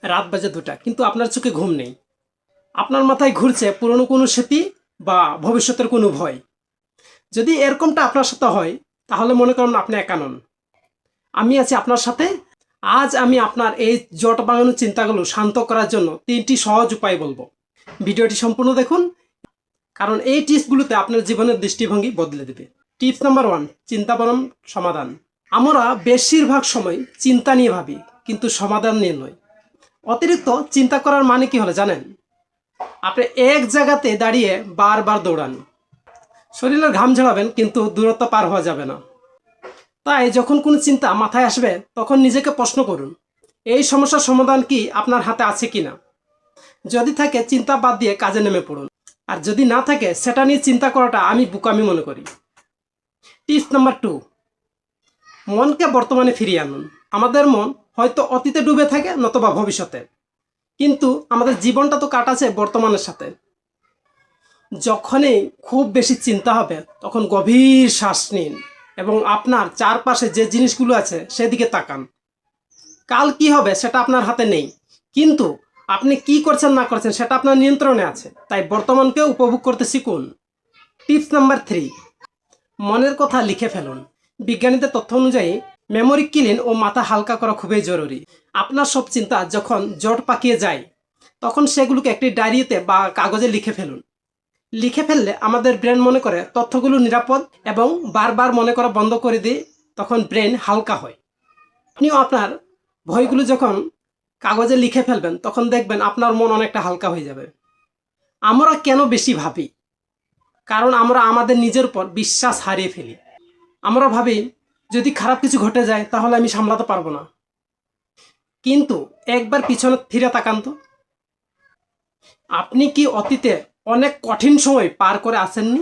রাত বাজে 2টা, কিন্তু আপনার চোখে ঘুম নেই। আপনার মাথায় ঘুরছে পুরনো কোনো স্মৃতি বা ভবিষ্যতের কোনো ভয়। যদি এরকমটা আপনার সাথে হয়, তাহলে মনে করুন আপনি একা নন, আমি আছি আপনার সাথে। আজ আমি আপনার এই জট বাঁধানো চিন্তাগুলো শান্ত করার জন্য 3টি সহজ উপায় বলবো। ভিডিওটি সম্পূর্ণ দেখুন, কারণ এই টিপসগুলোতে আপনার জীবনের দৃষ্টিভঙ্গি বদলে দেবে। টিপস নাম্বার 1, চিন্তা বনাম সমাধান। আমরা বেশিরভাগ সময় চিন্তা নিয়ে ভাবি, কিন্তু সমাধান নিয়ে নয়। অতিরিক্ত চিন্তা করার মানে কি হলো জানেন? আপনি এক জায়গাতে দাঁড়িয়ে বারবার দৌড়ান, শরীরের ঘাম ঝরাবেন, কিন্তু দূরত্ব পার হওয়া যাবে না। তাই যখন কোনো চিন্তা মাথায় আসবে, তখন নিজেকে প্রশ্ন করুন, এই সমস্যার সমাধান কি আপনার হাতে আছে কিনা। যদি থাকে, চিন্তা বাদ দিয়ে কাজে নেমে পড়ুন। আর যদি না থাকে, সেটা নিয়ে চিন্তা করাটা আমি বোকামি মনে করি। টিপস নাম্বার 2, মনকে বর্তমানে ফিরিয়ে আনুন। আমাদের মন হয়তো অতীতে ডুবে থাকে, নতুবা ভবিষ্যতে, কিন্তু আমাদের জীবনটা তো কাটাছে বর্তমানের সাথে। যখনই খুব বেশি চিন্তা হবে, তখন গভীর শ্বাস নিন এবং আপনার চারপাশে যে জিনিসগুলো আছে সেদিকে তাকান। কাল কি হবে সেটা আপনার হাতে নেই, কিন্তু আপনি কি করছেন না করছেন সেটা আপনার নিয়ন্ত্রণে আছে। তাই বর্তমানকে উপভোগ করতে শিখুন। টিপস নাম্বার 3, মনের কথা লিখে ফেলুন। বিজ্ঞানীদের তথ্য অনুযায়ী মেমোরি ক্লিন ও মাথা হালকা করা খুবই জরুরি। আপনার সব চিন্তা যখন জট পাকিয়ে যায়, তখন সেগুলোকে একটি ডায়েরিতে বা কাগজে লিখে ফেলুন। লিখে ফেললে আমাদের ব্রেন মনে করে তথ্যগুলো নিরাপদ এবং বারবার মনে করা বন্ধ করে দিয়ে তখন ব্রেন হালকা হয়। আপনিও আপনার ভয়গুলো যখন কাগজে লিখে ফেলবেন, তখন দেখবেন আপনার মন অনেকটা হালকা হয়ে যাবে। আমরা কেন বেশি ভাবি? কারণ আমরা আমাদের নিজের উপর বিশ্বাস হারিয়ে ফেলি। আমরা ভাবি, যদি খারাপ কিছু ঘটে যায় তাহলে আমি সামলাতে পারবো না। কিন্তু একবার পিছনে ফিরে তাকান তো, আপনি কি অতীতে অনেক কঠিন সময় পার করে আসেননি?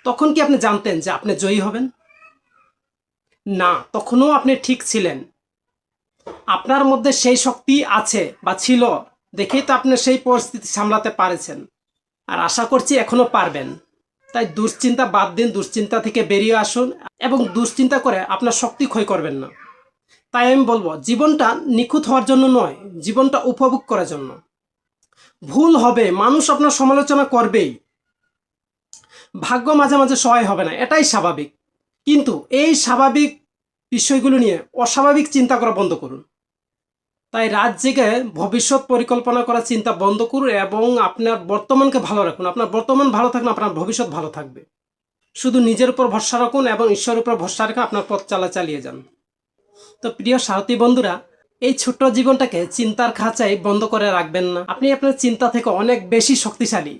তখন কি আপনি জানতেন যে আপনি জয়ী হবেন? না, তখনও আপনি ঠিক ছিলেন। আপনার মধ্যে সেই শক্তি আছে বা ছিল, দেখেই তো আপনি সেই পরিস্থিতি সামলাতে পারেছেন, আর আশা করছি এখনো পারবেন। তাই দুশ্চিন্তা বাদ দিন, দুশ্চিন্তা থেকে বেরিয়ে আসুন এবং দুশ্চিন্তা করে আপনার শক্তি ক্ষয় করবেন না। তাই আমি বলবো, জীবনটা নিখুঁত হওয়ার জন্য নয়, জীবনটা উপভোগ করার জন্য। ভুল হবে, মানুষ আপনার সমালোচনা করবেই, ভাগ্য মাঝে মাঝে সহায় হবে না, এটাই স্বাভাবিক। কিন্তু এই স্বাভাবিক বিষয়গুলো নিয়ে অস্বাভাবিক চিন্তা করা বন্ধ করুন। তাই রাত জেগে ভবিষ্যৎ পরিকল্পনা করার চিন্তা বন্ধ করুন এবং আপনার বর্তমানকে ভালো রাখুন। আপনার বর্তমান ভালো থাকলে আপনার ভবিষ্যৎ ভালো থাকবে। শুধু নিজের উপর ভরসা রাখুন এবং ঈশ্বরের উপর ভরসা রেখে আপনার পথ চালিয়ে যান। তো প্রিয় সারথী বন্ধুরা, এই ছোট্ট জীবনটাকে চিন্তার খাঁচায় বন্ধ করে রাখবেন না। আপনি আপনার চিন্তা থেকে অনেক বেশি শক্তিশালী।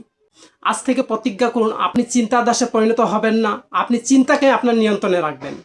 আজ থেকে প্রতিজ্ঞা করুন, আপনি চিন্তার দাসে পরিণত হবেন না, আপনি চিন্তাকে আপনার নিয়ন্ত্রণে রাখবেন।